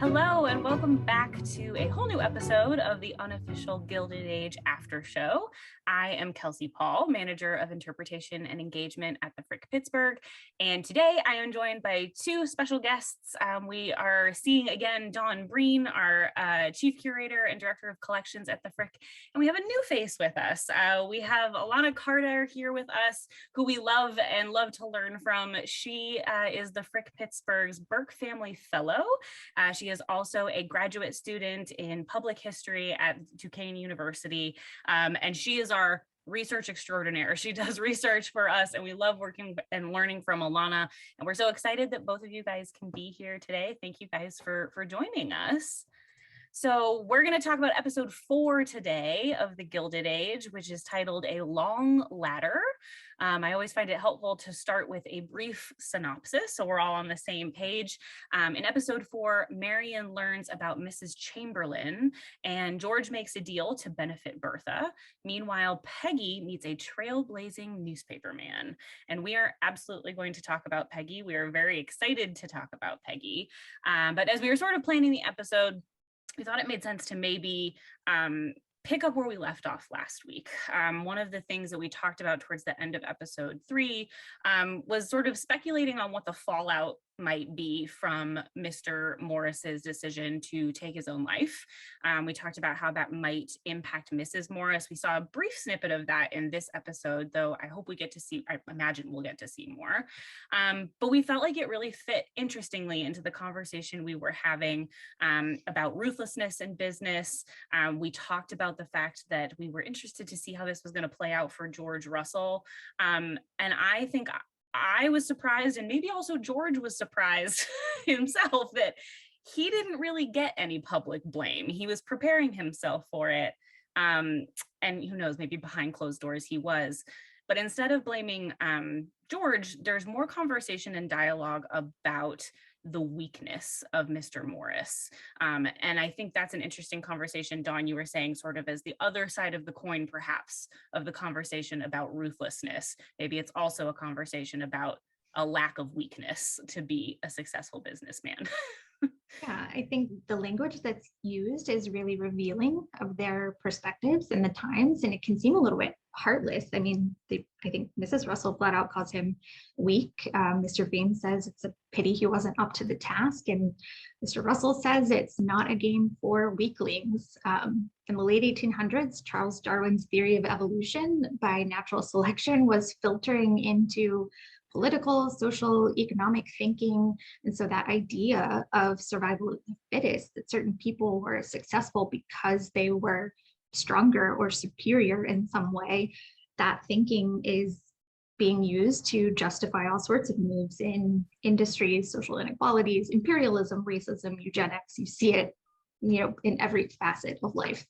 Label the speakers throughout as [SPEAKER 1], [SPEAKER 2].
[SPEAKER 1] Hello, and welcome back to a whole new episode of the Unofficial Gilded Age After Show. I am Kelsie Paul, Manager of Interpretation and Engagement at the Frick Pittsburgh, and today I am joined by two special guests. We are seeing again Dawn Breen, our Chief Curator and Director of Collections at the Frick, and we have a new face with us. We have Alonna Carter here with us, who we love and love to learn from. She is the Frick Pittsburgh's Burke Family Fellow. She is also a graduate student in public history at Duquesne University, and she is our research extraordinaire. She does research for us, and we love working and learning from Alonna, and we're so excited that both of you guys can be here today. Thank you guys for joining us. So we're going to talk about episode 4 today of the Gilded Age, which is titled A Long Ladder. I always find it helpful to start with a brief synopsis so we're all on the same page. In episode 4, Marion learns about Mrs. Chamberlain, and George makes a deal to benefit Bertha. Meanwhile, Peggy meets a trailblazing newspaperman, and we are absolutely going to talk about Peggy. We are very excited to talk about Peggy. But as we were sort of planning the episode, we thought it made sense to maybe pick up where we left off last week. One of the things that we talked about towards the end of episode 3 was sort of speculating on what the fallout might be from Mr. Morris's decision to take his own life. We talked about how that might impact Mrs. Morris. We saw a brief snippet of that in this episode, though I hope we get to see, I imagine we'll get to see more. But we felt like it really fit interestingly into the conversation we were having about ruthlessness in business. We talked about the fact that we were interested to see how this was going to play out for George Russell. And I think I was surprised, and maybe also George was surprised himself, that he didn't really get any public blame. He was preparing himself for it. And who knows, maybe behind closed doors he was. But instead of blaming George, there's more conversation and dialogue about the weakness of Mr. Morris. And I think that's an interesting conversation, Dawn, you were saying sort of as the other side of the coin, perhaps, of the conversation about ruthlessness. Maybe it's also a conversation about a lack of weakness to be a successful businessman.
[SPEAKER 2] Yeah, I think the language that's used is really revealing of their perspectives and the times, and it can seem a little bit heartless. I mean, I think Mrs. Russell flat out calls him weak. Mr. Bean says it's a pity he wasn't up to the task, and Mr. Russell says it's not a game for weaklings. In the late 1800s, Charles Darwin's theory of evolution by natural selection was filtering into political, social, economic thinking. And so that idea of survival of the fittest, that certain people were successful because they were stronger or superior in some way, that thinking is being used to justify all sorts of moves in industries, social inequalities, imperialism, racism, eugenics. You see it, in every facet of life.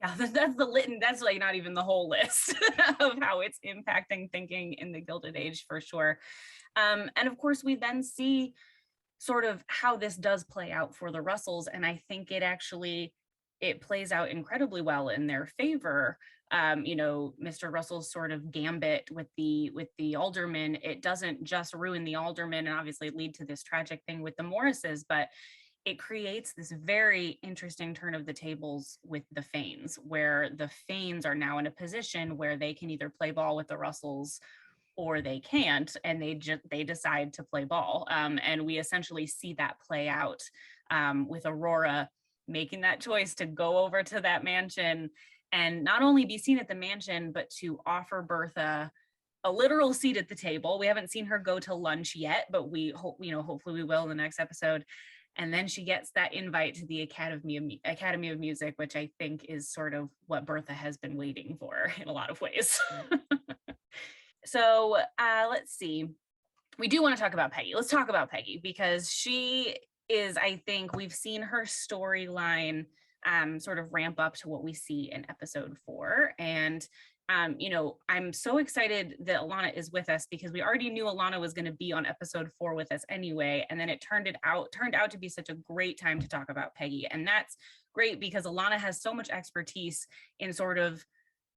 [SPEAKER 1] Yeah, that's like not even the whole list of how it's impacting thinking in the Gilded Age for sure. And of course, we then see sort of how this does play out for the Russells. And I think it plays out incredibly well in their favor. Mr. Russell's sort of gambit with the aldermen, it doesn't just ruin the aldermen and obviously lead to this tragic thing with the Morrises, but it creates this very interesting turn of the tables with the Fanes, where the Fanes are now in a position where they can either play ball with the Russells or they can't, and they decide to play ball. And we essentially see that play out with Aurora making that choice to go over to that mansion and not only be seen at the mansion, but to offer Bertha a literal seat at the table. We haven't seen her go to lunch yet, but we hope, hopefully we will in the next episode. And then she gets that invite to the Academy of Music, which I think is sort of what Bertha has been waiting for in a lot of ways. So let's see. We do want to talk about Peggy. Let's talk about Peggy, because she is, I think we've seen her storyline sort of ramp up to what we see in episode 4. And I'm so excited that Alonna is with us, because we already knew Alonna was going to be on episode 4 with us anyway. And then it turned out to be such a great time to talk about Peggy. And that's great because Alonna has so much expertise in sort of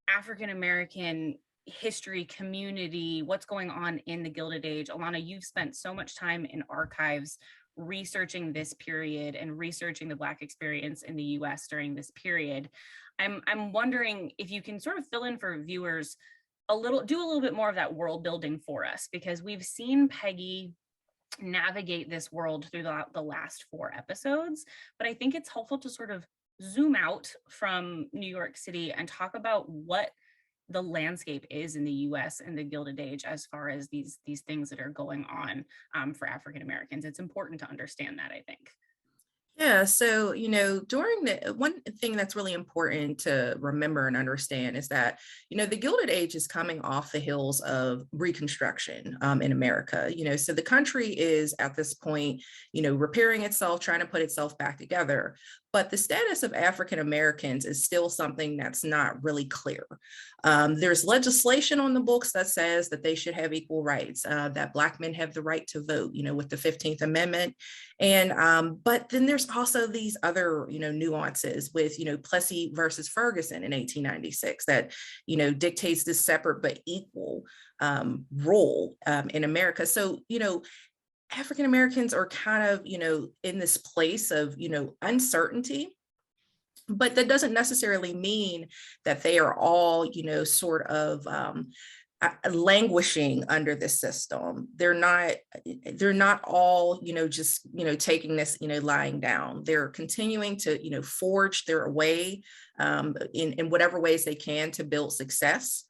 [SPEAKER 1] African-American history, community, what's going on in the Gilded Age. Alonna, you've spent so much time in archives researching this period and researching the Black experience in the US during this period, I'm wondering if you can sort of fill in for viewers do a little bit more of that world building for us, because we've seen Peggy navigate this world through the last 4 episodes, but I think it's helpful to sort of zoom out from New York City and talk about what the landscape is in the US and the Gilded Age as far as these things that are going on for African Americans. It's important to understand that, I think.
[SPEAKER 3] Yeah, so, during the one thing that's really important to remember and understand is that, the Gilded Age is coming off the hills of Reconstruction in America. So the country is at this point, repairing itself, trying to put itself back together. But the status of African Americans is still something that's not really clear. There's legislation on the books that says that they should have equal rights, that Black men have the right to vote, with the 15th Amendment. And but then there's also these other, nuances with, Plessy versus Ferguson in 1896 that, dictates this separate but equal role in America. So, African Americans are kind of, in this place of, uncertainty, but that doesn't necessarily mean that they are all, sort of languishing under this system. They're not all, just, taking this, lying down. They're continuing to, forge their way in whatever ways they can to build success.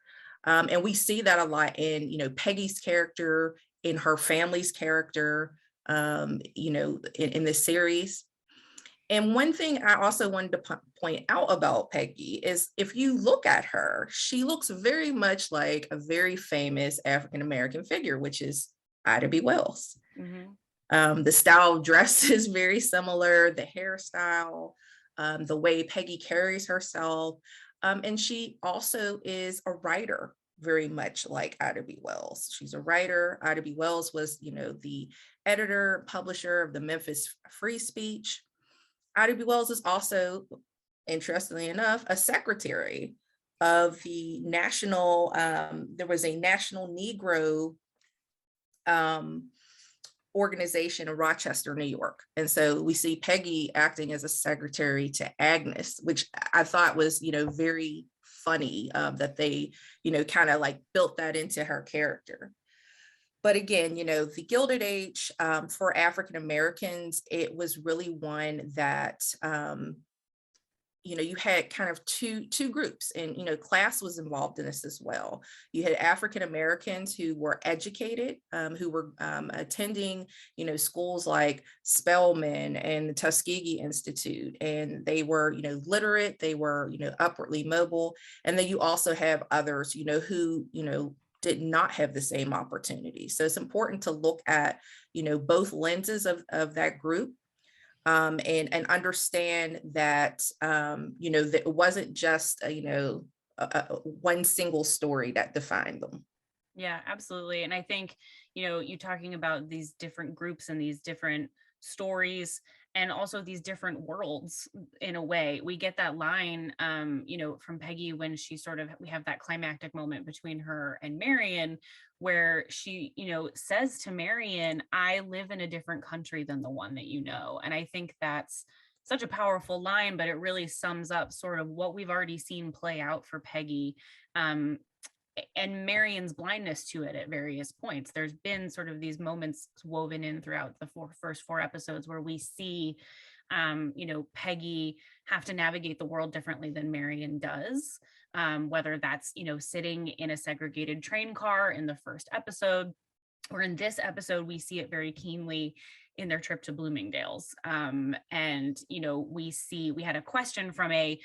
[SPEAKER 3] And we see that a lot in, Peggy's character, in her family's character, in this series. And one thing I also wanted to point out about Peggy is if you look at her, she looks very much like a very famous African-American figure, which is Ida B. Wells. Mm-hmm. The style of dress is very similar, the hairstyle, the way Peggy carries herself. And she also is a writer, very much like Ida B. Wells. She's a writer. Ida B. Wells was, the editor, publisher of the Memphis Free Speech. Ida B. Wells is also, interestingly enough, a secretary of the national, there was a National Negro organization in Rochester, New York. And so we see Peggy acting as a secretary to Agnes, which I thought was, very funny that they, kind of like built that into her character. But again, the Gilded Age for African Americans, it was really one that, you had kind of two groups, and, class was involved in this as well. You had African Americans who were educated, who were attending, schools like Spelman and the Tuskegee Institute, and they were, literate, they were, upwardly mobile. And then you also have others, who, did not have the same opportunity. So it's important to look at, both lenses of that group. And understand that, that it wasn't just, one single story that defined them.
[SPEAKER 1] Yeah, absolutely. And I think, you talking about these different groups and these different stories and also these different worlds, in a way, we get that line, from Peggy when we have that climactic moment between her and Marion, where she, says to Marion, I live in a different country than the one that you know. And I think that's such a powerful line, but it really sums up sort of what we've already seen play out for Peggy. And Marion's blindness to it at various points. There's been sort of these moments woven in throughout the first 4 episodes where we see, Peggy have to navigate the world differently than Marion does, whether that's, sitting in a segregated train car in the first episode, or in this episode, we see it very keenly in their trip to Bloomingdale's. And, we had a question from a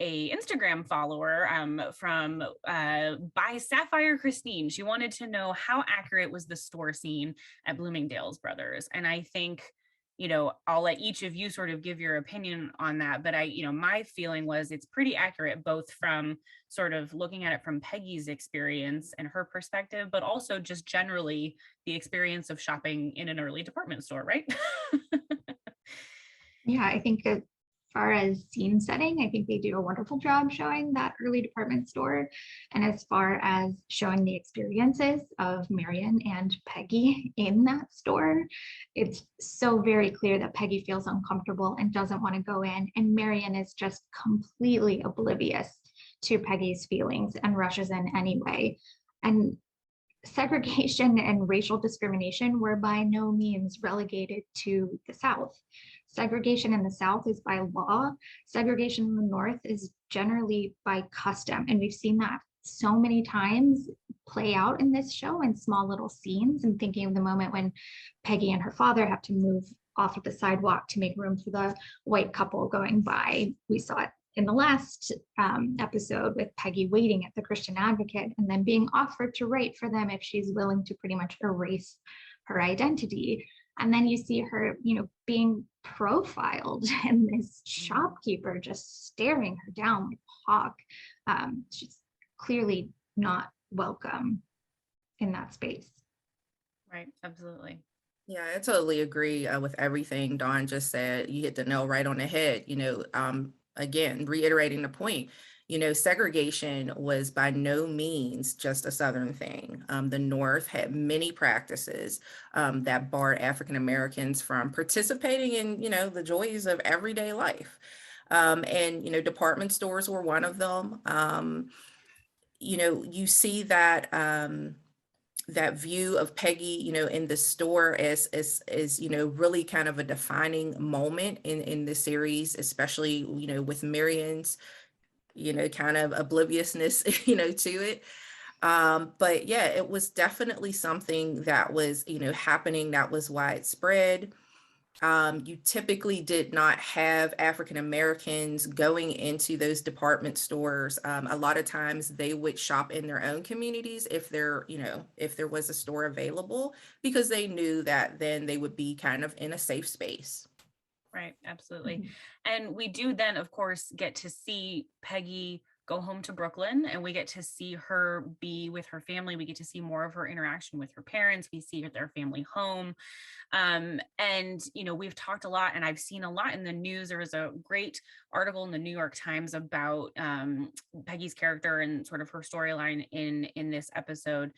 [SPEAKER 1] Instagram follower from by Sapphire Christine. She wanted to know how accurate was the store scene at Bloomingdale's Brothers. And I think, I'll let each of you sort of give your opinion on that. But my feeling was it's pretty accurate, both from sort of looking at it from Peggy's experience and her perspective, but also just generally the experience of shopping in an early department store, right?
[SPEAKER 2] Yeah, I think that far as scene setting, I think they do a wonderful job showing that early department store. And as far as showing the experiences of Marion and Peggy in that store, it's so very clear that Peggy feels uncomfortable and doesn't want to go in. And Marion is just completely oblivious to Peggy's feelings and rushes in anyway. And segregation and racial discrimination were by no means relegated to the South. Segregation in the South is by law. Segregation in the North is generally by custom. And we've seen that so many times play out in this show in small little scenes. I'm thinking of the moment when Peggy and her father have to move off of the sidewalk to make room for the white couple going by. We saw it in the last episode with Peggy waiting at the Christian Advocate and then being offered to write for them if she's willing to pretty much erase her identity. And then you see her, being profiled and this shopkeeper just staring her down like a hawk. She's clearly not welcome in that space.
[SPEAKER 1] Right, absolutely.
[SPEAKER 3] Yeah, I totally agree with everything Dawn just said. You hit the nail right on the head. Again, reiterating the point, segregation was by no means just a Southern thing. The North had many practices that barred African Americans from participating in, the joys of everyday life. And department stores were one of them. You see that that view of Peggy, in the store as really kind of a defining moment in the series, especially, with Marion's, kind of obliviousness, to it. But yeah, it was definitely something that was, happening, that was widespread. You typically did not have African Americans going into those department stores. A lot of times they would shop in their own communities if if there was a store available, because they knew that then they would be kind of in a safe space.
[SPEAKER 1] Right, absolutely. And we do then, of course, get to see Peggy go home to Brooklyn, and we get to see her be with her family. We get to see more of her interaction with her parents. We see their family home. And, we've talked a lot, and I've seen a lot in the news. There was a great article in the New York Times about Peggy's character and sort of her storyline in this episode,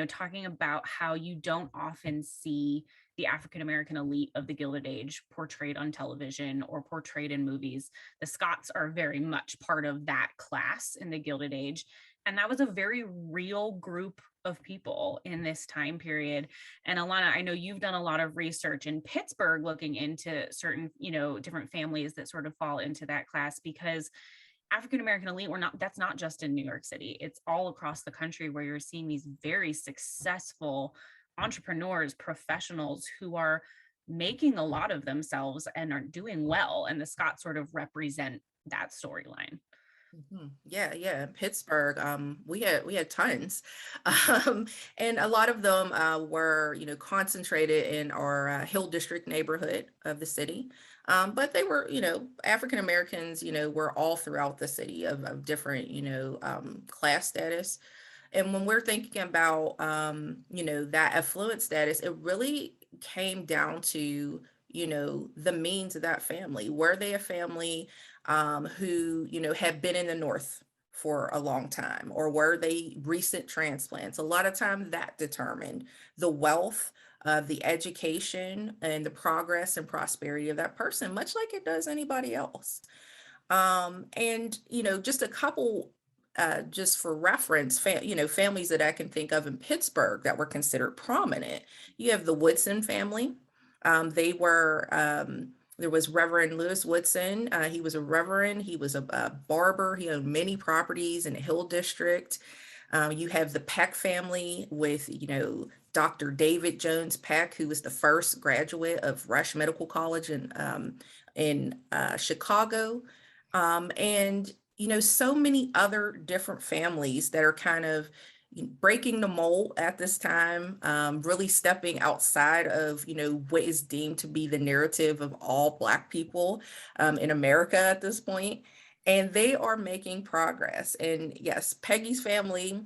[SPEAKER 1] talking about how you don't often see the African-American elite of the Gilded Age portrayed on television or portrayed in movies. The Scotts are very much part of that class in the Gilded Age. And that was a very real group of people in this time period. And Alonna, I know you've done a lot of research in Pittsburgh looking into certain, different families that sort of fall into that class, because African-American elite, that's not just in New York City. It's all across the country where you're seeing these very successful entrepreneurs, professionals who are making a lot of themselves and are doing well. And the Scotts sort of represent that storyline.
[SPEAKER 3] Yeah. Pittsburgh, we had tons, and a lot of them were concentrated in our Hill District neighborhood of the city. But they were African Americans were all throughout the city of different class status. And when we're thinking about, that affluent status, it really came down to, the means of that family. Were they a family who, had been in the North for a long time, or were they recent transplants? A lot of times that determined the wealth, the education, and the progress and prosperity of that person, much like it does anybody else. And, just a couple just for reference, families that I can think of in Pittsburgh that were considered prominent. You have the Woodson family. They were, there was Reverend Lewis Woodson. He was a reverend. He was a barber. He owned many properties in the Hill District. You have the Peck family with, Dr. David Jones Peck, who was the first graduate of Rush Medical College in Chicago. And so many other different families that are kind of breaking the mold at this time, really stepping outside of, what is deemed to be the narrative of all Black people in America at this point. And they are making progress. And yes, Peggy's family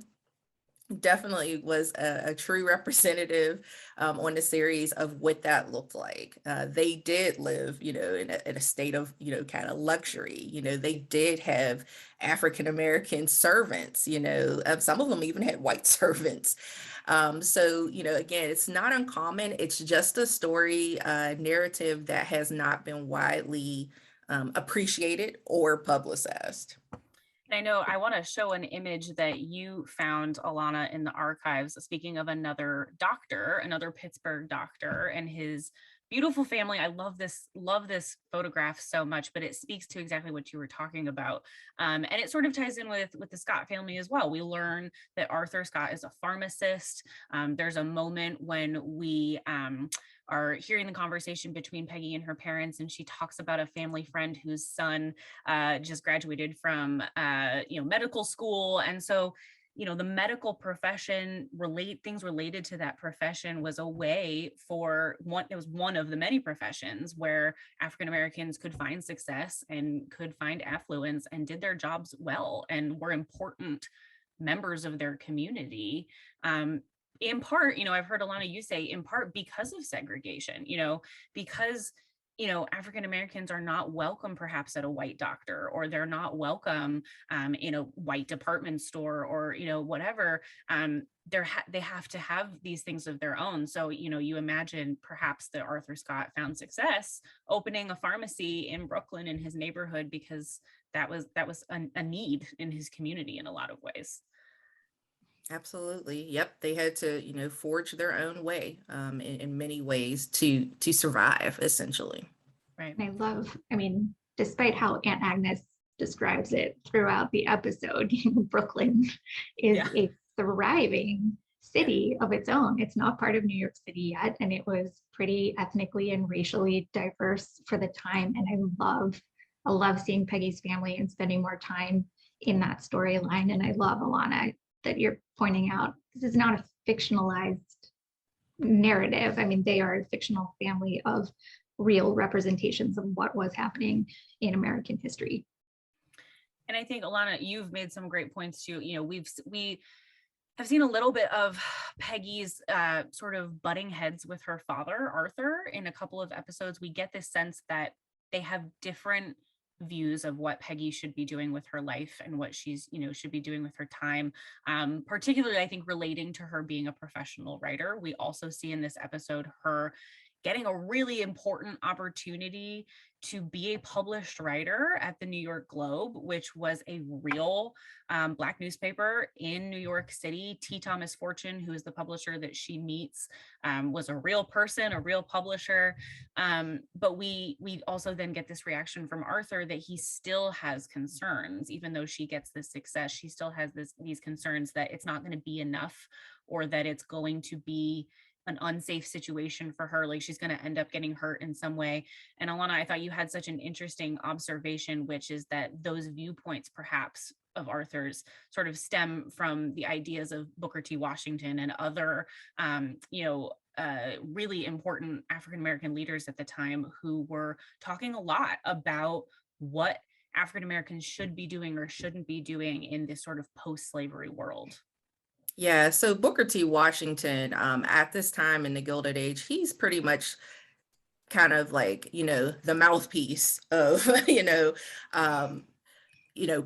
[SPEAKER 3] definitely was a true representative on the series of what that looked like. They did live, in a state of, kind of luxury. They did have African American servants. Some of them even had white servants. So, again, it's not uncommon. It's just a story narrative that has not been widely appreciated or publicized.
[SPEAKER 1] I know I want to show an image that you found, Alonna, in the archives. Speaking of another doctor, another Pittsburgh doctor, and his beautiful family. I love this photograph so much, but it speaks to exactly what you were talking about. And it sort of ties in with the Scott family as well. We learn that Arthur Scott is a pharmacist. There's a moment when we are hearing the conversation between Peggy and her parents, and she talks about a family friend whose son just graduated from medical school. And so the medical profession, things related to that profession was a way it was one of the many professions where African Americans could find success and could find affluence and did their jobs well and were important members of their community. In part, I've heard Alonna, you say in part because of segregation, because African Americans are not welcome perhaps at a white doctor, or they're not welcome in a white department store, or whatever. They have to have these things of their own. So you imagine perhaps that Arthur Scott found success opening a pharmacy in Brooklyn in his neighborhood because that was a need in his community in a lot of ways.
[SPEAKER 3] Absolutely. Yep. They had to, forge their own way in many ways to survive, essentially.
[SPEAKER 1] Right.
[SPEAKER 2] And I mean, despite how Aunt Agnes describes it throughout the episode, Brooklyn is a thriving city of its own. It's not part of New York City yet, and it was pretty ethnically and racially diverse for the time. And I love seeing Peggy's family and spending more time in that storyline. And I love, Alonna, that you're pointing out this is not a fictionalized narrative. I mean, they are a fictional family of real representations of what was happening in American history.
[SPEAKER 1] And I think, Alonna, you've made some great points too. We have seen a little bit of Peggy's sort of butting heads with her father, Arthur, in a couple of episodes. We get this sense that they have different views of what Peggy should be doing with her life and what she's, should be doing with her time. Particularly, I think, relating to her being a professional writer. We also see in this episode her getting a really important opportunity to be a published writer at the New York Globe, which was a real Black newspaper in New York City. T. Thomas Fortune, who is the publisher that she meets, was a real person, a real publisher. But we also then get this reaction from Arthur that he still has concerns. Even though she gets this success, she still has these concerns that it's not going to be enough, or that it's going to be an unsafe situation for her, like she's going to end up getting hurt in some way. And Alonna, I thought you had such an interesting observation, which is that those viewpoints perhaps of Arthur's sort of stem from the ideas of Booker T. Washington and other really important African-American leaders at the time, who were talking a lot about what African Americans should be doing or shouldn't be doing in this sort of post-slavery world.
[SPEAKER 3] Yeah, so Booker T. Washington, at this time in the Gilded Age, he's pretty much kind of like, the mouthpiece of,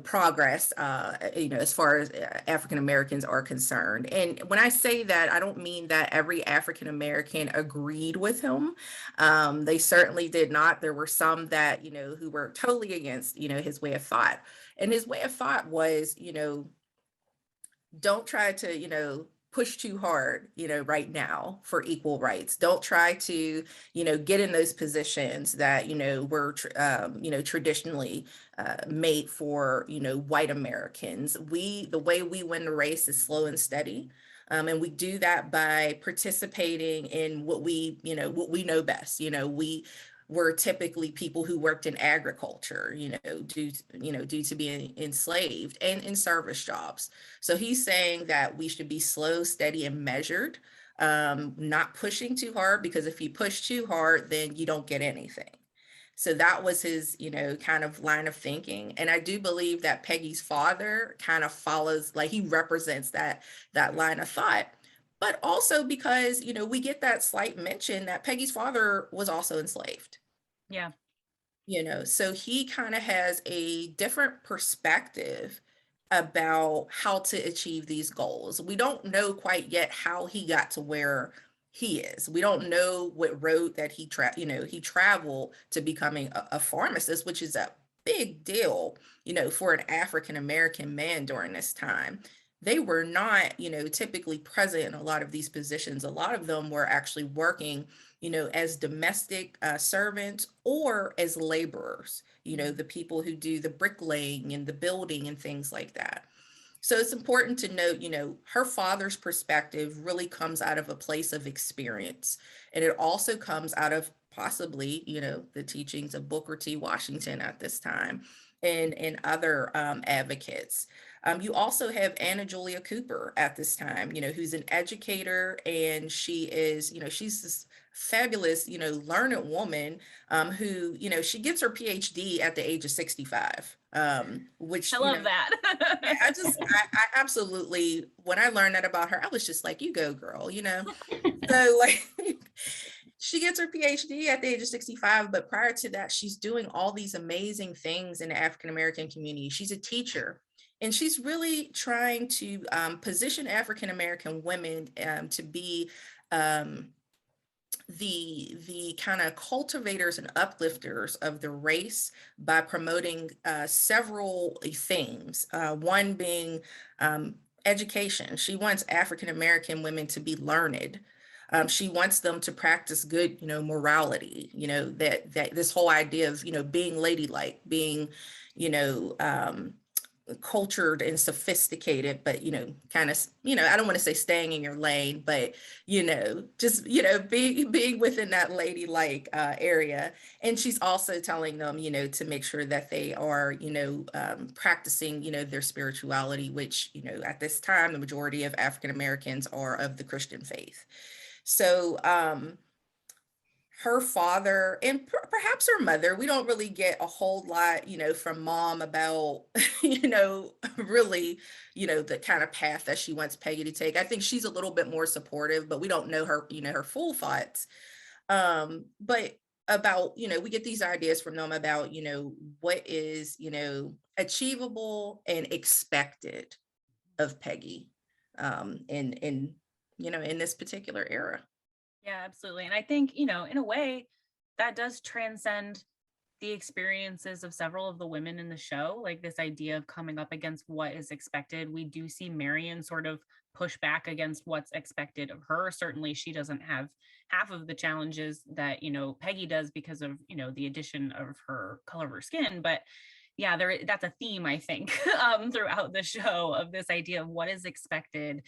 [SPEAKER 3] progress, as far as African Americans are concerned. And when I say that, I don't mean that every African American agreed with him. They certainly did not. There were some that, who were totally against, his way of thought. And his way of thought was, don't try to, push too hard, right now for equal rights. Don't try to, get in those positions that, were, traditionally made for, white Americans. The way we win the race is slow and steady. And we do that by participating in what we know best. We were typically people who worked in agriculture, due to being enslaved, and in service jobs. So he's saying that we should be slow, steady, and measured, not pushing too hard, because if you push too hard, then you don't get anything. So that was his, kind of line of thinking. And I do believe that Peggy's father kind of follows, like he represents that line of thought. But also because, we get that slight mention that Peggy's father was also enslaved.
[SPEAKER 1] Yeah.
[SPEAKER 3] So he kind of has a different perspective about how to achieve these goals. We don't know quite yet how he got to where he is. We don't know what road that he traveled to becoming a pharmacist, which is a big deal, for an African American man during this time. They were not, typically present in a lot of these positions. A lot of them were actually working, as domestic servants or as laborers, the people who do the bricklaying and the building and things like that. So it's important to note, her father's perspective really comes out of a place of experience. And it also comes out of possibly, the teachings of Booker T. Washington at this time and other advocates. You also have Anna Julia Cooper at this time, who's an educator, and she is, she's this fabulous, learned woman who, she gets her PhD at the age of 65, which
[SPEAKER 1] I love that.
[SPEAKER 3] I absolutely, when I learned that about her, I was just like, you go, girl, So like, she gets her PhD at the age of 65, but prior to that, she's doing all these amazing things in the African American community. She's a teacher. And she's really trying to position African American women to be the kind of cultivators and uplifters of the race by promoting several themes. One being education. She wants African American women to be learned. She wants them to practice good, morality. That this whole idea of being ladylike, being, cultured and sophisticated, but kind of, I don't want to say staying in your lane, but just being within that ladylike area. And she's also telling them to make sure that they are practicing their spirituality, which at this time the majority of African Americans are of the Christian faith. So her father and perhaps her mother, we don't really get a whole lot, from mom about, really, the kind of path that she wants Peggy to take. I think she's a little bit more supportive, but we don't know her, her full thoughts. But about, we get these ideas from them about, what is, achievable and expected of Peggy in this particular era.
[SPEAKER 1] Yeah, absolutely. And I think, in a way that does transcend the experiences of several of the women in the show, like this idea of coming up against what is expected. We do see Marion sort of push back against what's expected of her. Certainly she doesn't have half of the challenges that, Peggy does because of, the addition of her color of her skin. But yeah, that's a theme, I think, throughout the show, of this idea of what is expected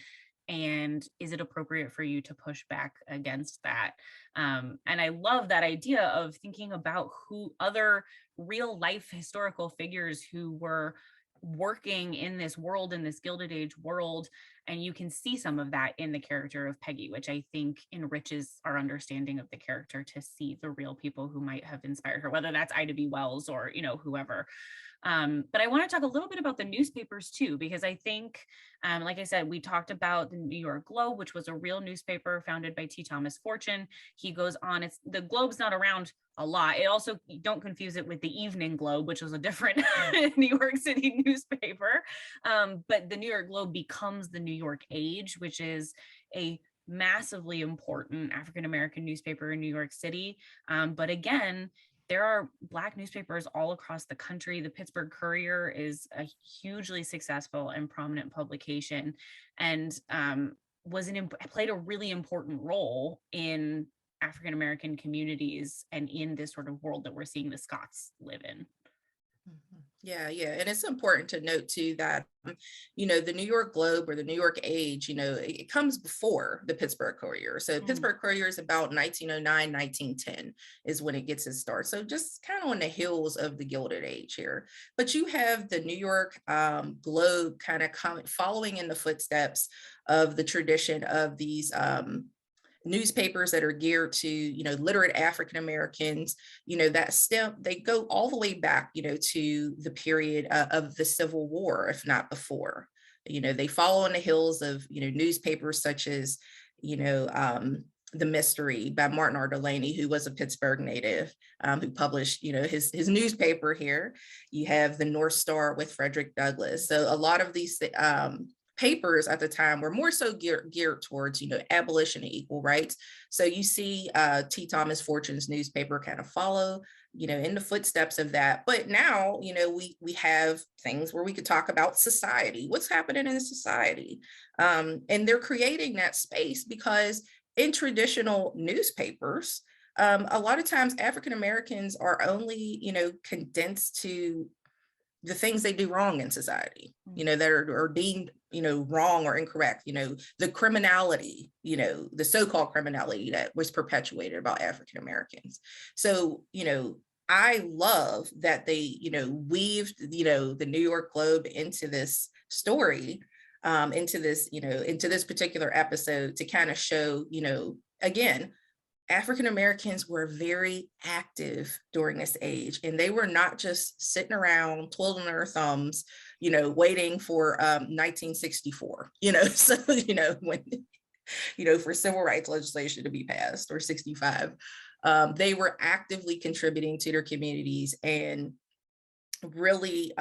[SPEAKER 1] and is it appropriate for you to push back against that. And I love that idea of thinking about who other real life historical figures who were working in this world, in this Gilded Age world. And you can see some of that in the character of Peggy, which I think enriches our understanding of the character, to see the real people who might have inspired her, whether that's Ida B. Wells or, whoever. But I want to talk a little bit about the newspapers too, because I think, like I said, we talked about the New York Globe, which was a real newspaper founded by T. Thomas Fortune. He goes on, the Globe's not around a lot. It also, don't confuse it with the Evening Globe, which was a different New York City newspaper. But the New York Globe becomes the New York Age, which is a massively important African-American newspaper in New York City. But again, there are Black newspapers all across the country. The Pittsburgh Courier is a hugely successful and prominent publication, and played a really important role in African-American communities and in this sort of world that we're seeing the Scots live in.
[SPEAKER 3] Yeah. And it's important to note too that, the New York Globe or the New York Age, it comes before the Pittsburgh Courier. So Pittsburgh Courier is about 1909, 1910 is when it gets its start. So just kind of on the heels of the Gilded Age here. But you have the New York Globe kind of following in the footsteps of the tradition of these newspapers that are geared to, literate African Americans, they go all the way back, to the period of the Civil War, if not before. They follow in the heels of, newspapers such as, The Mystery by Martin R. Delaney, who was a Pittsburgh native, who published, his newspaper here. You have the North Star with Frederick Douglass. So a lot of these papers at the time were more so geared towards, abolition and equal rights. So you see T. Thomas Fortune's newspaper kind of follow, in the footsteps of that. But now, we have things where we could talk about society, what's happening in society. And they're creating that space because in traditional newspapers, a lot of times African Americans are only, condensed to the things they do wrong in society, that are deemed, wrong or incorrect, the criminality, the so-called criminality that was perpetuated about African Americans. So, I love that they, weaved, the New York Globe into this story, into this particular episode to kind of show, again, African Americans were very active during this age, and they were not just sitting around twiddling their thumbs, waiting for 1964, so, when, for civil rights legislation to be passed, or 65, they were actively contributing to their communities and really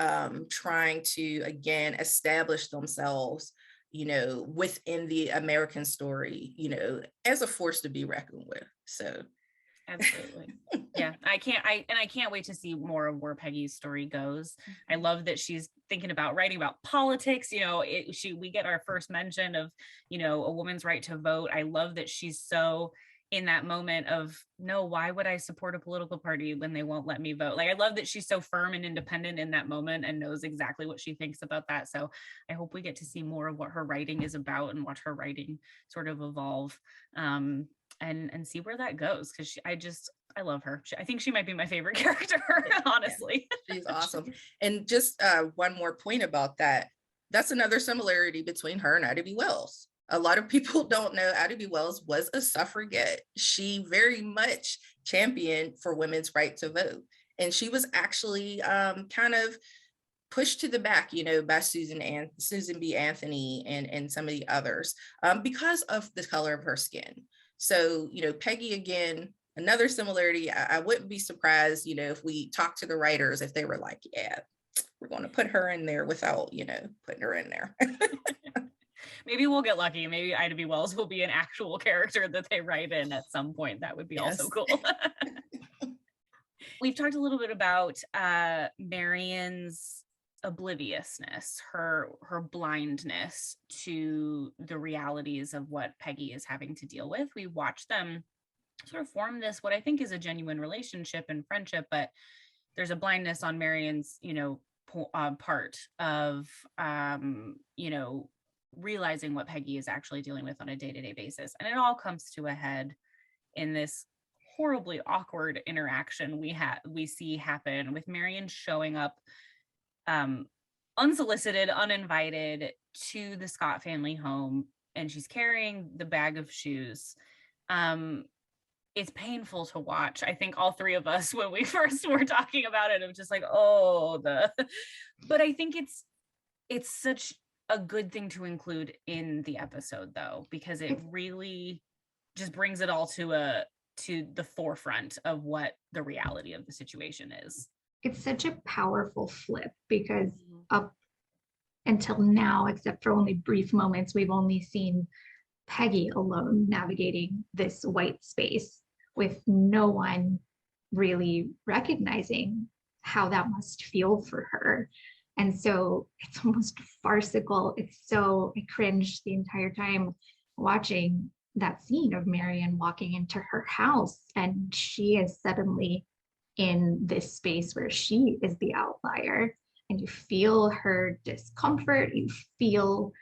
[SPEAKER 3] trying to, again, establish themselves, within the American story, as a force to be reckoned with. So
[SPEAKER 1] absolutely. Yeah, I can't wait to see more of where Peggy's story goes. I love that she's thinking about writing about politics. We get our first mention of, a woman's right to vote. I love that she's so in that moment of, no, why would I support a political party when they won't let me vote? Like, I love that she's so firm and independent in that moment and knows exactly what she thinks about that. So I hope we get to see more of what her writing is about and watch her writing sort of evolve, and see where that goes. Cause I love her. I think she might be my favorite character, honestly.
[SPEAKER 3] Yeah, she's awesome. And just one more point about that. That's another similarity between her and Ida B. Wells. A lot of people don't know Ida B. Wells was a suffragette. She very much championed for women's right to vote. And she was actually kind of pushed to the back, by Susan B. Anthony and some of the others, because of the color of her skin. So, Peggy, again, another similarity. I wouldn't be surprised, if we talk to the writers, if they were like, yeah, we're going to put her in there without, putting her in there.
[SPEAKER 1] Maybe we'll get lucky. Maybe Ida B. Wells will be an actual character that they write in at some point. That would be also cool. We've talked a little bit about Marion's obliviousness, her blindness to the realities of what Peggy is having to deal with. We watch them sort of form this, what I think is a genuine relationship and friendship, but there's a blindness on Marion's, part of, realizing what Peggy is actually dealing with on a day-to-day basis. And it all comes to a head in this horribly awkward interaction we see happen with Marion showing up unsolicited, uninvited to the Scott family home, and she's carrying the bag of shoes. It's painful to watch. I think all three of us, when we first were talking about it, I'm just like, but I think it's such a good thing to include in the episode, though, because it really just brings it all to the forefront of what the reality of the situation is.
[SPEAKER 2] It's such a powerful flip because up until now, except for only brief moments, we've only seen Peggy alone navigating this white space with no one really recognizing how that must feel for her. And so it's almost farcical. I cringed the entire time watching that scene of Marion walking into her house, and she is suddenly in this space where she is the outlier, and you feel her discomfort, you feel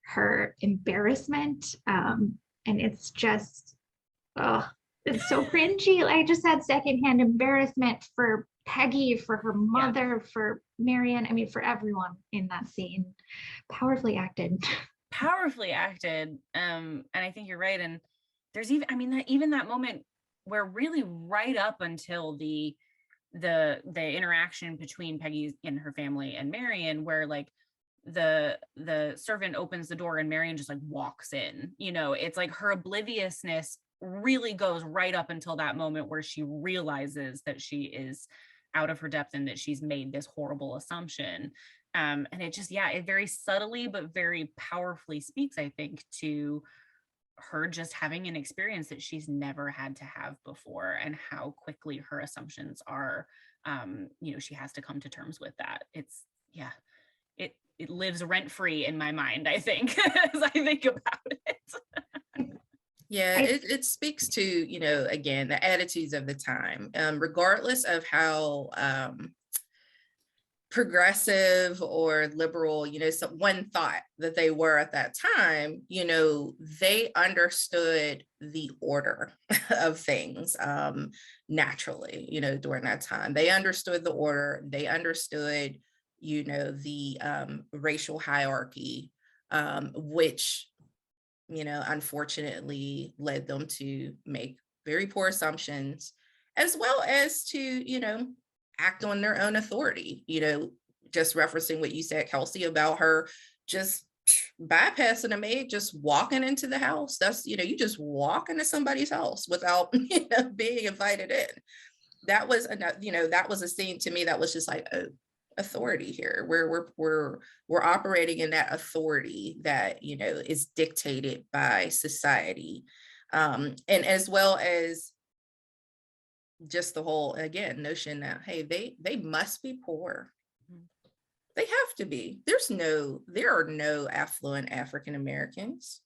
[SPEAKER 2] her embarrassment, and it's just, it's so cringy. I just had secondhand embarrassment for Peggy, for her mother, for Marion, for everyone in that scene. Powerfully acted.
[SPEAKER 1] And I think you're right. And there's even, I mean, that even that moment where really right up until the interaction between Peggy and her family and Marion, where like the servant opens the door and Marion just like walks in, you know, it's like her obliviousness really goes right up until that moment where she realizes that she is out of her depth and that she's made this horrible assumption. And it just, yeah, it very subtly but very powerfully speaks, I think, to her just having an experience that she's never had to have before, and how quickly her assumptions are, you know, she has to come to terms with that. It's, yeah, it lives rent free in my mind, I think, as I think about it.
[SPEAKER 3] Yeah, it speaks to, you know, again, the attitudes of the time, regardless of how progressive or liberal, you know, one thought that they were at that time, you know, they understood the order of things naturally, you know, during that time. They understood the order, they understood, you know, the racial hierarchy, which, you know, unfortunately led them to make very poor assumptions, as well as to, you know, act on their own authority. You know, just referencing what you said, Kelsie, about her just bypassing a maid, just walking into the house. That's, you know, you just walk into somebody's house without, you know, being invited in. That was enough, you know, that was a scene to me that was just like, oh, authority here, where we're operating in that authority that, you know, is dictated by society, and as well as just the whole, again, notion that, hey, they must be poor. They have to be. There are no affluent African Americans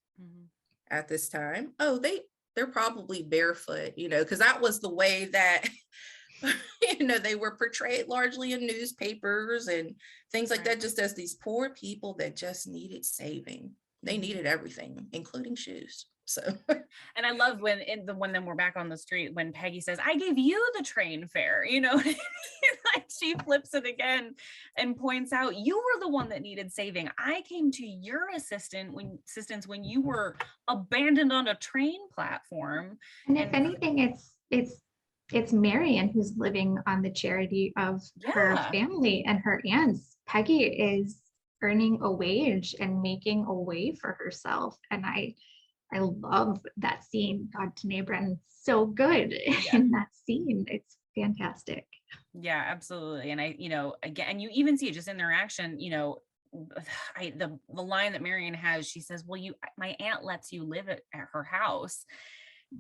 [SPEAKER 3] at this time. Oh, they're probably barefoot, you know, because that was the way that you know, they were portrayed largely in newspapers and things like that, just as these poor people that just needed saving. They needed everything, including shoes. So,
[SPEAKER 1] and I love when then we're back on the street when Peggy says, "I gave you the train fare," you know, like she flips it again and points out, "You were the one that needed saving. I came to your assistance when you were abandoned on a train platform."
[SPEAKER 2] And if anything, it's Marion who's living on the charity of her family and her aunts. Peggy is earning a wage and making a way for herself. And I love that scene. God, Tanae Brennan's so good in that scene. It's fantastic.
[SPEAKER 1] Yeah, absolutely. And I, you know, again, you even see it just in their action, you know, the line that Marion has, she says, "Well, my aunt lets you live at her house."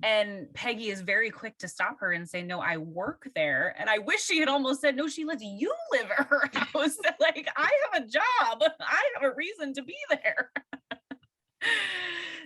[SPEAKER 1] And Peggy is very quick to stop her and say, "No, I work there." And I wish she had almost said, "No, she lets you live at her house." Like, I have a job. I have a reason to be there.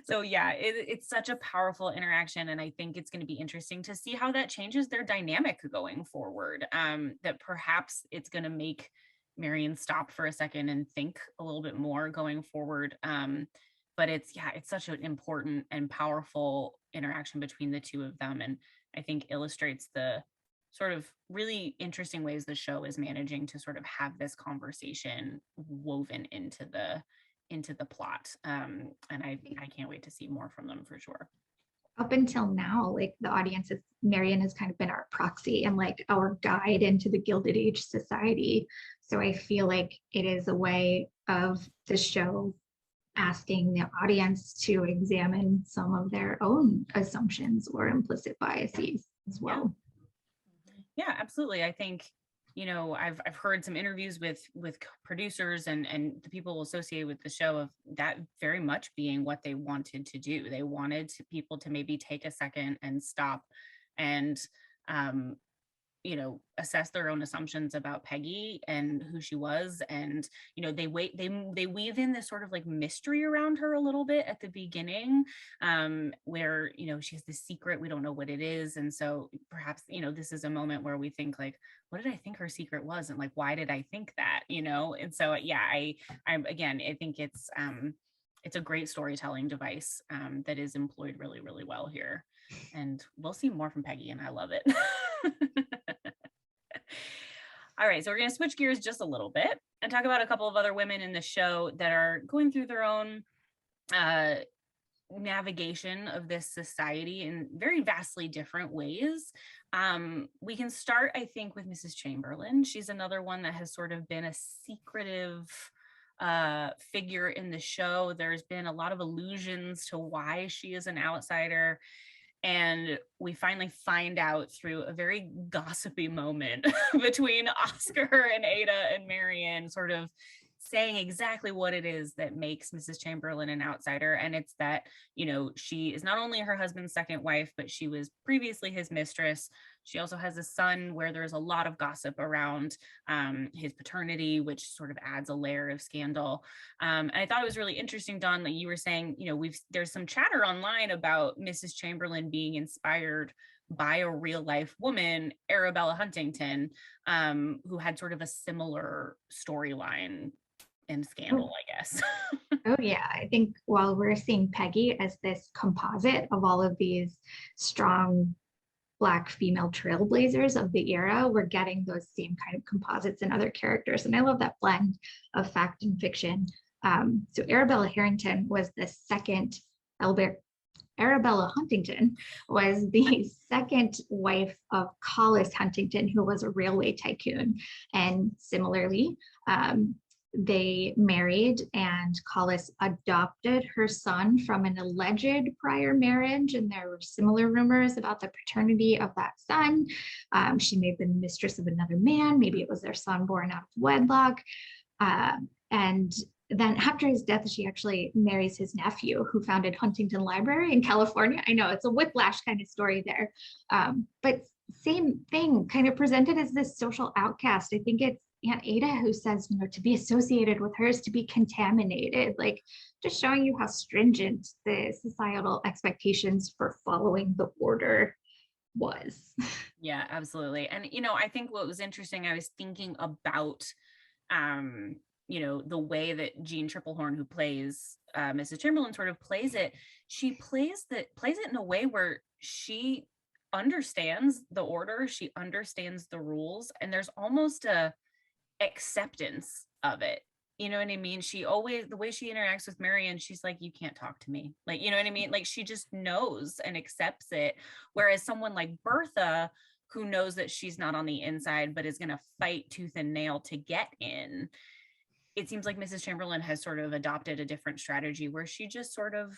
[SPEAKER 1] So yeah, it's such a powerful interaction. And I think it's going to be interesting to see how that changes their dynamic going forward. That perhaps it's going to make Marion stop for a second and think a little bit more going forward. But it's such an important and powerful interaction between the two of them. And I think illustrates the sort of really interesting ways the show is managing to sort of have this conversation woven into the plot. And I can't wait to see more from them for sure.
[SPEAKER 2] Up until now, like the audience, Marion has kind of been our proxy and like our guide into the Gilded Age society. So I feel like it is a way of the show asking the audience to examine some of their own assumptions or implicit biases as well.
[SPEAKER 1] Yeah, absolutely. I think, you know, I've heard some interviews with producers and the people associated with the show of that very much being what they wanted to do. They wanted people to maybe take a second and stop and you know, assess their own assumptions about Peggy and who she was. And, you know, they weave in this sort of like mystery around her a little bit at the beginning, where, you know, she has this secret, we don't know what it is. And so perhaps, you know, this is a moment where we think like, what did I think her secret was? And like, why did I think that, you know? And so, yeah, I'm again, I think it's a great storytelling device that is employed really, really well here. And we'll see more from Peggy, and I love it. All right, so we're going to switch gears just a little bit and talk about a couple of other women in the show that are going through their own navigation of this society in very vastly different ways. We can start, I think, with Mrs. Chamberlain. She's another one that has sort of been a secretive figure in the show. There's been a lot of allusions to why she is an outsider. And we finally find out through a very gossipy moment between Oscar and Ada and Marion, sort of saying exactly what it is that makes Mrs. Chamberlain an outsider. And it's that, you know, she is not only her husband's second wife, but she was previously his mistress. She also has a son where there's a lot of gossip around his paternity, which sort of adds a layer of scandal. And I thought it was really interesting, Dawn, that you were saying, you know, there's some chatter online about Mrs. Chamberlain being inspired by a real life woman, Arabella Huntington, who had sort of a similar storyline and scandal, I guess.
[SPEAKER 2] Oh yeah, I think while we're seeing Peggy as this composite of all of these strong Black female trailblazers of the era, we're getting those same kind of composites in other characters. And I love that blend of fact and fiction. So Arabella Harrington was the second, Arabella Huntington was the second wife of Collis Huntington, who was a railway tycoon. And similarly, they married, and Collis adopted her son from an alleged prior marriage, and there were similar rumors about the paternity of that son. She may have been mistress of another man. Maybe it was their son born out of wedlock. And then after his death, she actually marries his nephew, who founded Huntington Library in California. I know it's a whiplash kind of story there, but same thing, kind of presented as this social outcast. I think it's Aunt Ada who says, you know, to be associated with her is to be contaminated, like just showing you how stringent the societal expectations for following the order was.
[SPEAKER 1] Yeah, absolutely. And, you know, I think what was interesting, I was thinking about, you know, the way that Jean Triplehorn, who plays Mrs. Chamberlain, sort of plays it. She plays it in a way where she understands the order, she understands the rules, and there's almost a acceptance of it. You know what I mean? She always, the way she interacts with Marion, she's like, you can't talk to me. Like, you know what I mean? Like, she just knows and accepts it. Whereas someone like Bertha, who knows that she's not on the inside, but is going to fight tooth and nail to get in, it seems like Mrs. Chamberlain has sort of adopted a different strategy where she just sort of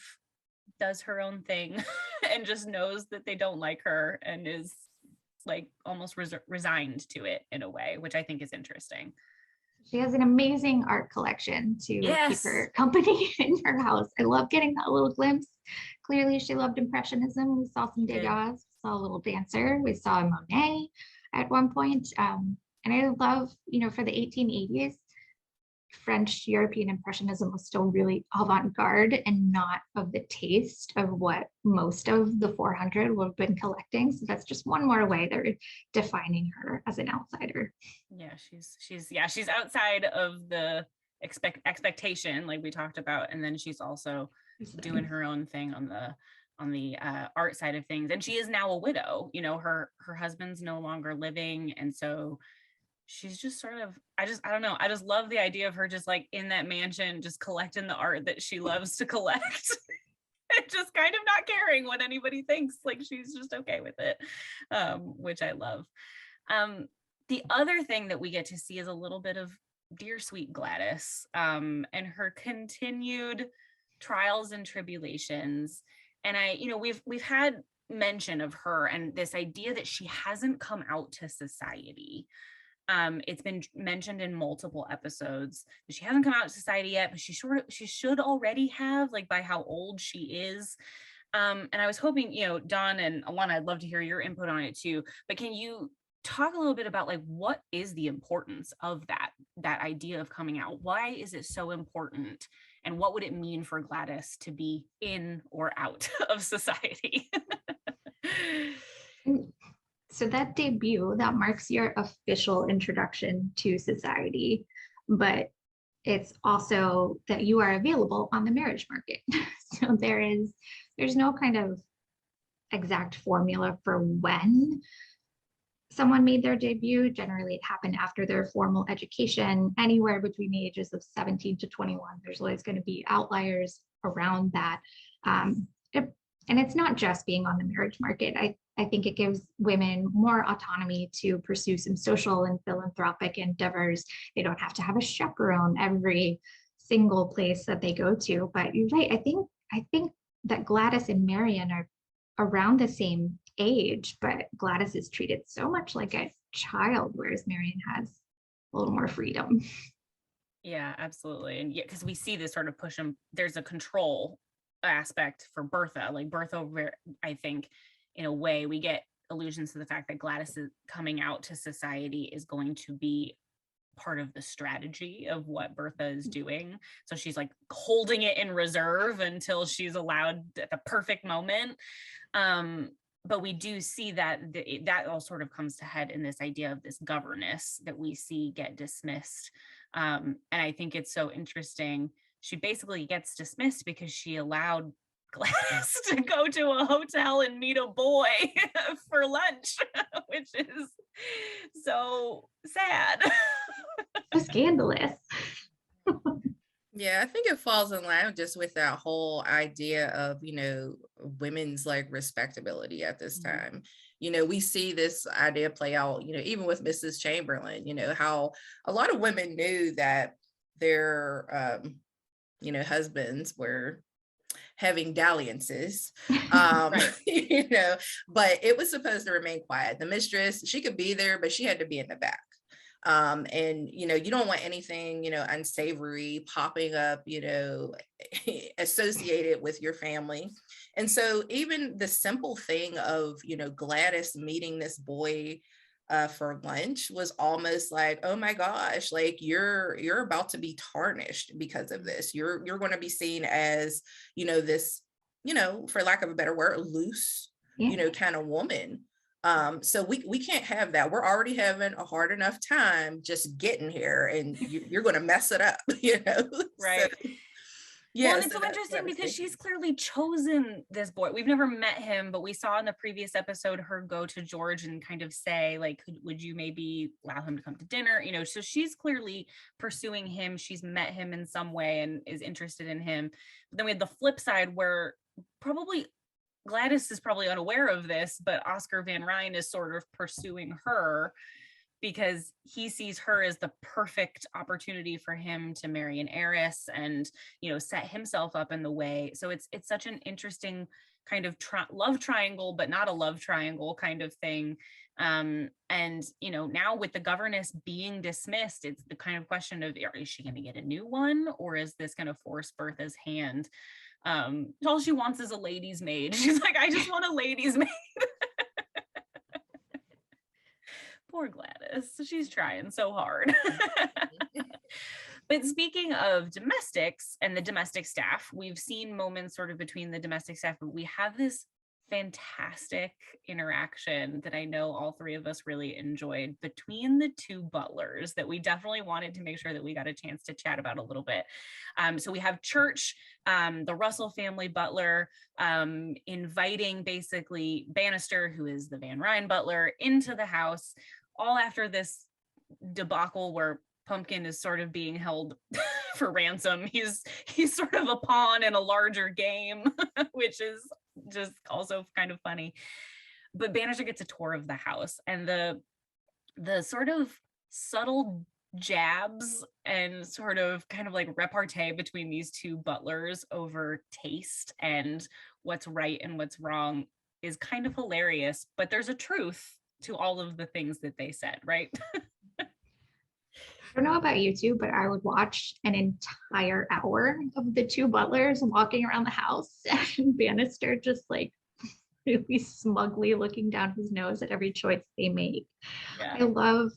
[SPEAKER 1] does her own thing and just knows that they don't like her and is like almost resigned to it in a way, which I think is interesting.
[SPEAKER 2] She has an amazing art collection to keep her company in her house. I love getting that little glimpse. Clearly she loved Impressionism. We saw some Degas, we saw a little Dancer, we saw a Monet at one point. And I love, you know, for the 1880s, French European Impressionism was still really avant-garde and not of the taste of what most of the 400 would have been collecting. So that's just one more way they're defining her as an outsider.
[SPEAKER 1] Yeah, she's outside of the expectation, like we talked about, and then she's also doing her own thing on the art side of things. And she is now a widow. You know, her husband's no longer living, and so she's just sort of, I don't know, I just love the idea of her just like in that mansion, just collecting the art that she loves to collect and just kind of not caring what anybody thinks. Like, she's just okay with it, which I love. The other thing that we get to see is a little bit of dear sweet Gladys, and her continued trials and tribulations. And we've had mention of her and this idea that she hasn't come out to society. It's been mentioned in multiple episodes that she hasn't come out to society yet, but she should already have, like, by how old she is. And I was hoping, you know, Dawn and Alonna, I'd love to hear your input on it too, but can you talk a little bit about, like, what is the importance of that idea of coming out? Why is it so important? And what would it mean for Gladys to be in or out of society?
[SPEAKER 2] So that debut, that marks your official introduction to society, but it's also that you are available on the marriage market. So there's no kind of exact formula for when someone made their debut. Generally, it happened after their formal education, anywhere between the ages of 17 to 21. There's always going to be outliers. around that. And it's not just being on the marriage market. I think it gives women more autonomy to pursue some social and philanthropic endeavors. They don't have to have a chaperone every single place that they go to. But you're right. I think that Gladys and Marion are around the same age, but Gladys is treated so much like a child, whereas Marion has a little more freedom.
[SPEAKER 1] Yeah, absolutely. And yeah, because we see this sort of push him, there's a control aspect for Bertha. Like Bertha, I think, in a way, we get allusions to the fact that Gladys is coming out to society is going to be part of the strategy of what Bertha is doing. So she's like holding it in reserve until she's allowed at the perfect moment. But we do see that that all sort of comes to head in this idea of this governess that we see get dismissed. And I think it's so interesting. She basically gets dismissed because she allowed Gladys to go to a hotel and meet a boy for lunch, which is so sad.
[SPEAKER 2] So scandalous.
[SPEAKER 3] Yeah, I think it falls in line just with that whole idea of, women's like respectability at this time. We see this idea play out, even with Mrs. Chamberlain, how a lot of women knew that their, husbands were having dalliances,
[SPEAKER 1] Right.
[SPEAKER 3] but it was supposed to remain quiet. The mistress, she could be there, but she had to be in the back. And you don't want anything unsavory popping up associated with your family. And so even the simple thing of Gladys meeting this boy for lunch was almost like, oh my gosh, like you're about to be tarnished because of this. You're going to be seen as this for lack of a better word, loose kind of woman. So we can't have that. We're already having a hard enough time just getting here, and you're going to mess it up,
[SPEAKER 1] Right.
[SPEAKER 3] So, yeah.
[SPEAKER 1] Well, and it's so interesting because she's clearly chosen this boy. We've never met him, but we saw in the previous episode her go to George and kind of say, like, would you maybe allow him to come to dinner? So she's clearly pursuing him. She's met him in some way and is interested in him. But then we had the flip side where probably Gladys is probably unaware of this, but Oscar Van Ryn is sort of pursuing her because he sees her as the perfect opportunity for him to marry an heiress and, set himself up in the way. So it's such an interesting kind of love triangle, but not a love triangle kind of thing. And, now with the governess being dismissed, it's the kind of question of, is she going to get a new one, or is this going to force Bertha's hand? All she wants is a lady's maid. She's like, I just want a lady's maid. Poor Gladys. She's trying so hard. But speaking of domestics and the domestic staff, we've seen moments sort of between the domestic staff, but we have this fantastic interaction that I know all three of us really enjoyed between the two butlers that we definitely wanted to make sure that we got a chance to chat about a little bit. So we have Church, the Russell family butler, inviting basically Bannister, who is the Van Ryn butler, into the house, all after this debacle where Pumpkin is sort of being held for ransom. He's sort of a pawn in a larger game, which is just also kind of funny. But Bannister gets a tour of the house, and the sort of subtle jabs and sort of kind of like repartee between these two butlers over taste and what's right and what's wrong is kind of hilarious, but there's a truth to all of the things that they said, right?
[SPEAKER 2] I don't know about you two, but I would watch an entire hour of the two butlers walking around the house and Bannister just like really smugly looking down his nose at every choice they make. Yeah. I love,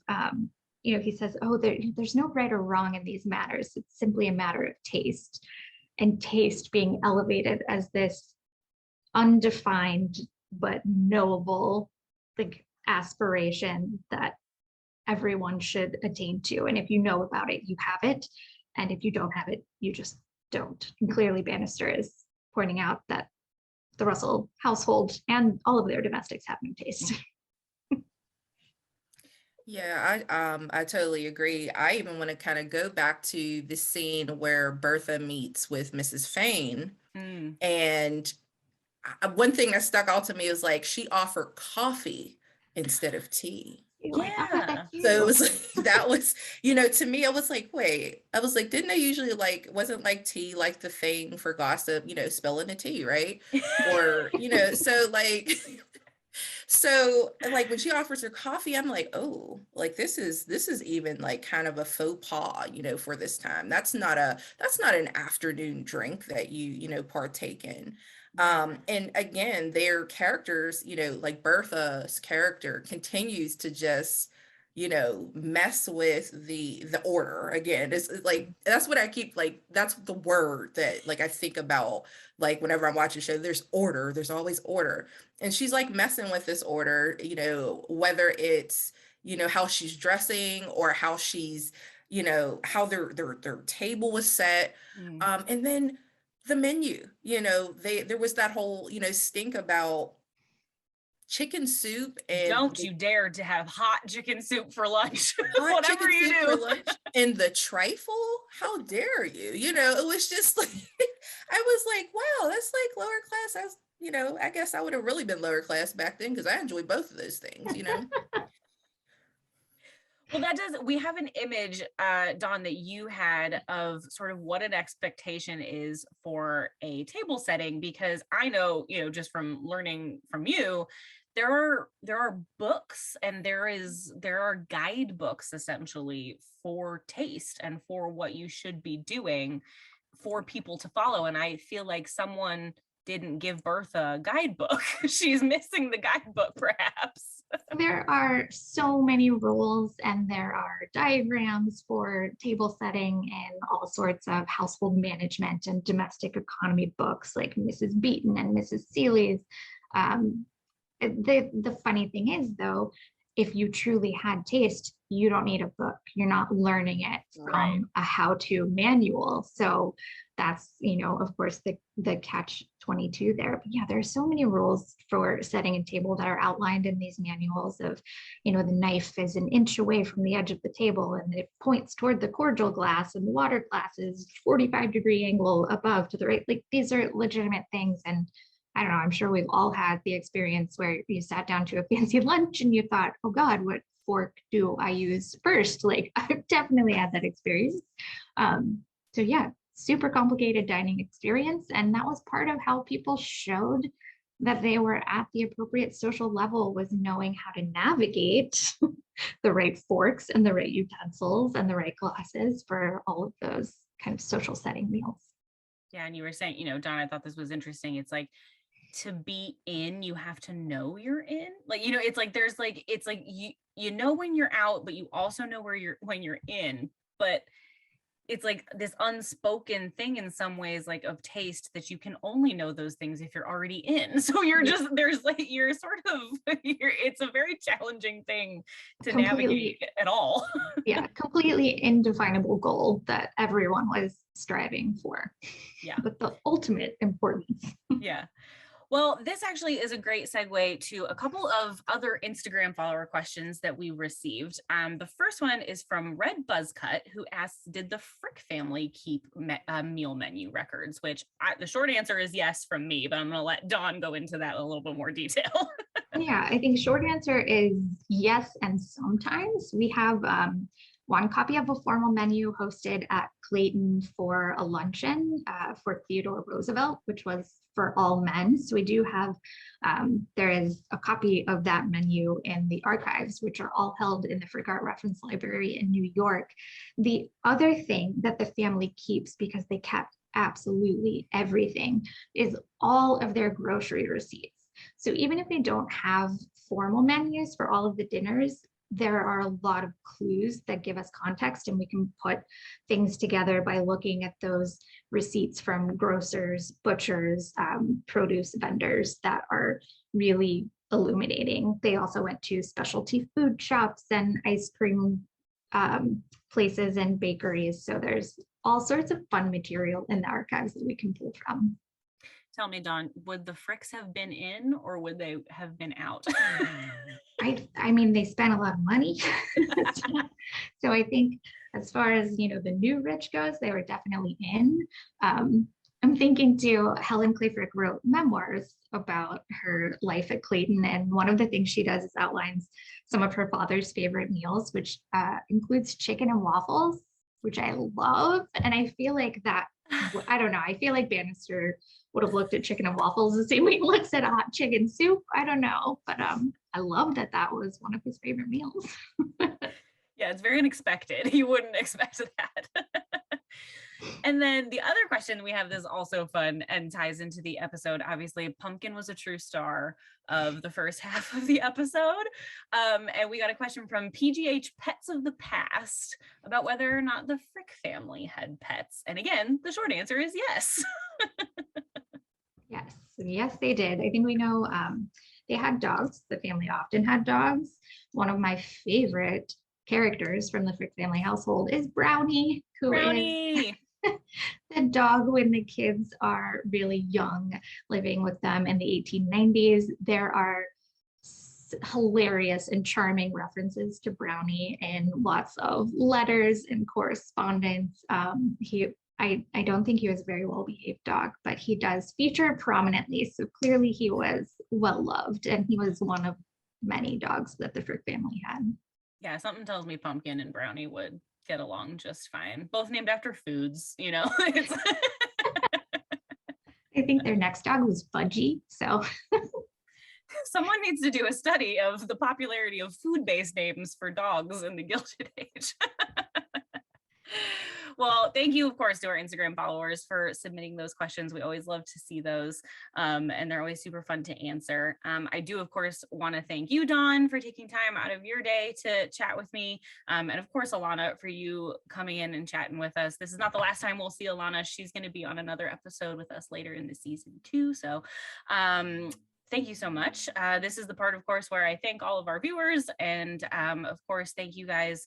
[SPEAKER 2] he says, oh, there's no right or wrong in these matters. It's simply a matter of taste, and taste being elevated as this undefined but knowable like aspiration that everyone should attain to. And if you know about it, you have it. And if you don't have it, you just don't. And clearly Bannister is pointing out that the Russell household and all of their domestics have no taste.
[SPEAKER 3] Yeah, I totally agree. I even want to kind of go back to the scene where Bertha meets with Mrs. Fane.
[SPEAKER 1] Mm.
[SPEAKER 3] And one thing that stuck out to me was like she offered coffee instead of tea.
[SPEAKER 2] Ew, I offered that
[SPEAKER 1] Yeah.
[SPEAKER 3] So it
[SPEAKER 2] too.
[SPEAKER 3] was like, that was, to me, I was like, wait, I was like, didn't they usually like, wasn't like tea like the thing for gossip, spilling the tea, right? Or, so like, so like when she offers her coffee, I'm like, oh, like this is even like kind of a faux pas, for this time. That's not an afternoon drink that you partake in. And again, their characters, like Bertha's character continues to just, mess with the order again. It's like that's what I keep like that's the word that like I think about like whenever I'm watching a show, there's order, there's always order. And she's like messing with this order, whether it's, how she's dressing or how she's, how their table was set.
[SPEAKER 1] Mm.
[SPEAKER 3] And then the menu, there was that whole, stink about chicken soup and
[SPEAKER 1] Don't you dare to have hot chicken soup for lunch.
[SPEAKER 3] hot
[SPEAKER 1] Whatever
[SPEAKER 3] chicken
[SPEAKER 1] you
[SPEAKER 3] soup for
[SPEAKER 1] do.
[SPEAKER 3] lunch and the trifle. How dare you? It was just like I was like, wow, that's like lower class. I guess I would have really been lower class back then because I enjoyed both of those things.
[SPEAKER 1] Well, we have an image, Dawn, that you had of sort of what an expectation is for a table setting, because I know, just from learning from you, there are books and there are guidebooks essentially for taste and for what you should be doing for people to follow. And I feel like someone didn't give Bertha a guidebook. She's missing the guidebook, perhaps.
[SPEAKER 2] There are so many rules and there are diagrams for table setting and all sorts of household management and domestic economy books like Mrs. Beaton and Mrs. Seeley's. The funny thing is, though, if you truly had taste, you don't need a book. You're not learning it from
[SPEAKER 1] Right.
[SPEAKER 2] a how-to manual. So that's, of course, the catch 22 there. But yeah, there are so many rules for setting a table that are outlined in these manuals of, the knife is an inch away from the edge of the table and it points toward the cordial glass and the water glass is 45-degree angle above to the right. Like these are legitimate things. And I don't know, I'm sure we've all had the experience where you sat down to a fancy lunch and you thought, oh God, what fork do I use first? Like I've definitely had that experience. So yeah, super complicated dining experience. And that was part of how people showed that they were at the appropriate social level, was knowing how to navigate the right forks and the right utensils and the right glasses for all of those kind of social setting meals.
[SPEAKER 1] Yeah. And you were saying, Dawn, I thought this was interesting. It's like, to be in, you have to know you're in. Like, it's like there's like it's like you know when you're out, but you also know when you're in. But it's like this unspoken thing in some ways, like of taste, that you can only know those things if you're already in. So you're sort of it's a very challenging thing to navigate at all.
[SPEAKER 2] Yeah, completely indefinable goal that everyone was striving for.
[SPEAKER 1] Yeah.
[SPEAKER 2] But the ultimate importance.
[SPEAKER 1] Yeah. Well, this actually is a great segue to a couple of other Instagram follower questions that we received. The first one is from Red Buzzcut, who asks, did the Frick family keep meal menu records? Which the short answer is yes from me, but I'm going to let Dawn go into that in a little bit more detail.
[SPEAKER 2] Yeah, I think short answer is yes. And sometimes we have one copy of a formal menu hosted at Clayton for a luncheon for Theodore Roosevelt, which was for all men. So we do have, there is a copy of that menu in the archives, which are all held in the Frick Art Reference Library in New York. The other thing that the family keeps, because they kept absolutely everything, is all of their grocery receipts. So even if they don't have formal menus for all of the dinners, there are a lot of clues that give us context, and we can put things together by looking at those receipts from grocers, butchers, produce vendors that are really illuminating. They also went to specialty food shops and ice cream places and bakeries. So there's all sorts of fun material in the archives that we can pull from.
[SPEAKER 1] Tell me, Dawn, would the Fricks have been in or would they have been out?
[SPEAKER 2] I mean, they spent a lot of money. So I think as far as, the new rich goes, they were definitely in. I'm thinking too, Helen Clayfrick wrote memoirs about her life at Clayton. And one of the things she does is outlines some of her father's favorite meals, which includes chicken and waffles, which I love. And I feel like that, I don't know, I feel like Bannister would have looked at chicken and waffles the same way he looks at hot chicken soup. I don't know, but I love that was one of his favorite meals.
[SPEAKER 1] Yeah, it's very unexpected. You wouldn't expect that. And then the other question we have is also fun and ties into the episode. Obviously, Pumpkin was a true star of the first half of the episode. And we got a question from PGH Pets of the Past about whether or not the Frick family had pets. And again, the short answer is yes.
[SPEAKER 2] Yes, they did. I think we know they had dogs. The family often had dogs. One of my favorite characters from the Frick family household is Brownie, who is the dog when the kids are really young, living with them in the 1890s. There are hilarious and charming references to Brownie and lots of letters and correspondence. I don't think he was a very well-behaved dog, but he does feature prominently. So clearly he was well-loved, and he was one of many dogs that the Frick family had.
[SPEAKER 1] Yeah, something tells me Pumpkin and Brownie would get along just fine. Both named after foods, I
[SPEAKER 2] think their next dog was Fudgy, so.
[SPEAKER 1] Someone needs to do a study of the popularity of food-based names for dogs in the Gilded Age. Well, thank you, of course, to our Instagram followers for submitting those questions. We always love to see those, and they're always super fun to answer. I do, of course, want to thank you, Dawn, for taking time out of your day to chat with me, and of course, Alonna, for you coming in and chatting with us. This is not the last time we'll see Alonna. She's going to be on another episode with us later in the season too, so thank you so much. This is the part, of course, where I thank all of our viewers. And of course, thank you guys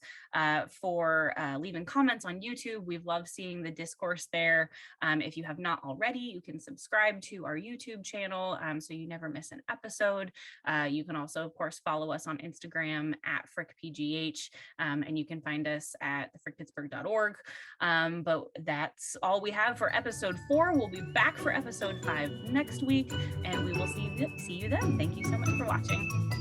[SPEAKER 1] for leaving comments on YouTube. We've loved seeing the discourse there. If you have not already, you can subscribe to our YouTube channel so you never miss an episode. You can also, of course, follow us on Instagram at FrickPGH, and you can find us at thefrickpittsburgh.org. But that's all we have for episode 4. We'll be back for episode 5 next week, and we will see you then. Thank you so much for watching.